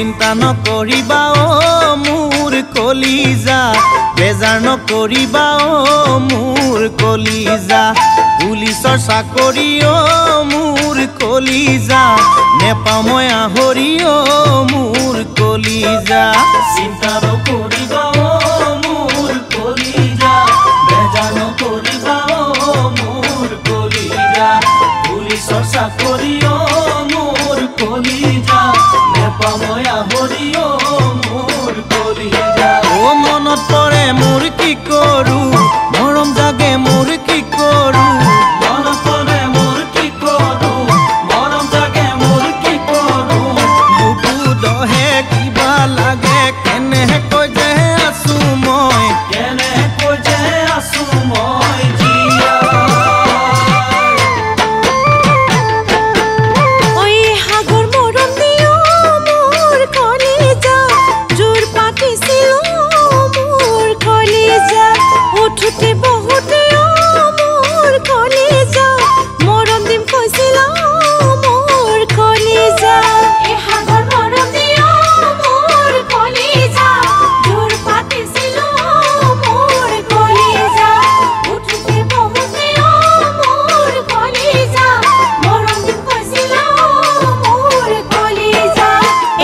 চিন্তা নকৰিবা ও মোৰ কলিজা বেজাৰ নকৰিবা ও মোৰ কলিজা পুলিচৰ চাকৰি ও মোৰ কলিজা নেপাওঁ মই আহৰি ও মোৰ কলিজা চিন্তা নকৰিবা ও মোৰ কলিজা বেজাৰ নকৰিবা ও মোৰ কলিজা পুলিচৰ চাকৰি ও মোৰ কলিজা নেপাওঁ মই আহৰি ও মোৰ কলিজা ও মনত পৰে মোৰ কি কৰো মৰম জাগে মোৰ কি কৰো মনত পৰে মোৰ কি কৰো মৰম জাগে মোৰ কি কৰো বুকু দহে কিবা লাগে কেনেকৈ যে আছো মই কেনেকৈ যে আছো মই জীয়া ওই হাগৰ মৰম দিও মোৰ কলিজা জোৰ পাতিছিল মোৰ কলিজা উঠুতে বহুতে মোৰ কলিজা মৰম দিম কৈছিল মোৰ কলিজা এই হাগৰ মৰম দিও মোৰ কলিজা জোৰ পাতিছিল মোৰ কলিজা উঠুতে বহুতে মোৰ কলিজা মৰম দিম কৈছিল মোৰ কলিজা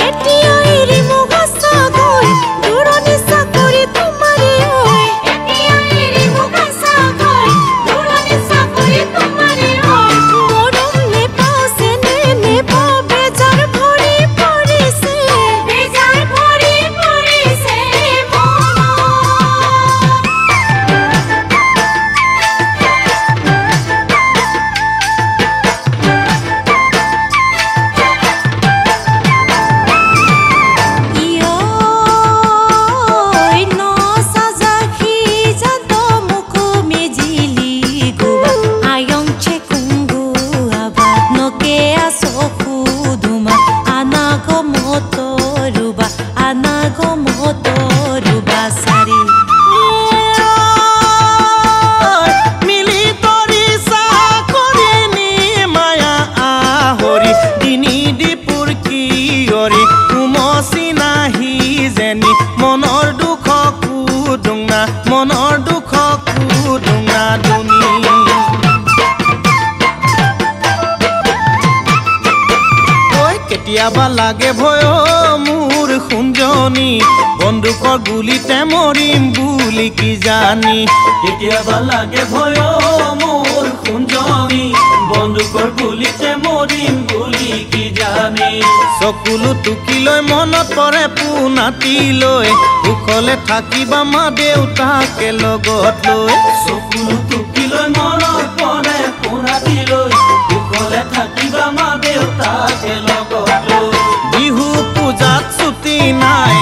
এতিয়া এৰি মোক আশা গৈ দূৰণি চাকৰি তোমাৰে হয় এতিয়া এৰি মোক আশা গৈ দূৰণি চাকৰি তোমাৰে হয় মৰম নেপাওঁ চেনে নেপাওঁ বেজাৰ ভৰি পৰিছে বেজাৰ ভৰি পৰিছে ইয় ন সাজাখি জাত মুকু মেজিলি গুবা আয়ং চেকুংগু আবা নকে আসখু দুমা আনাগো মতৰুবা সাৰি মিলি তৰি চাকৰি নি মায়া আহৰি দিনি দিপুৰ কি অৰি কুমচি নাহি যেনি মনৰ দুখ কুদুঙা মনৰ দুখ কুদুঙা দুনি ঐ কেতিয়াবা লাগে ভয় মোৰ সুঞ্জনী বন্দুকৰ গুলিতে মৰিম বুলি কি জানি কেতিয়াবা লাগে ভয় মোৰ সুঞ্জনী বন্দুকৰ গুলিতে মৰিম বুলি কি জানি চকুলো টুকিলৈ মনত পৰে পুনাতিলৈ সুখলে থাকিবা মা দেউতাকে লগত লৈ চকুলো টুকিলৈ মনত পৰে পোনাতিলৈ সুখলে থাকিবা মা দেউতাকে লগত লৈ বিহু পূজাত ছুটি নাই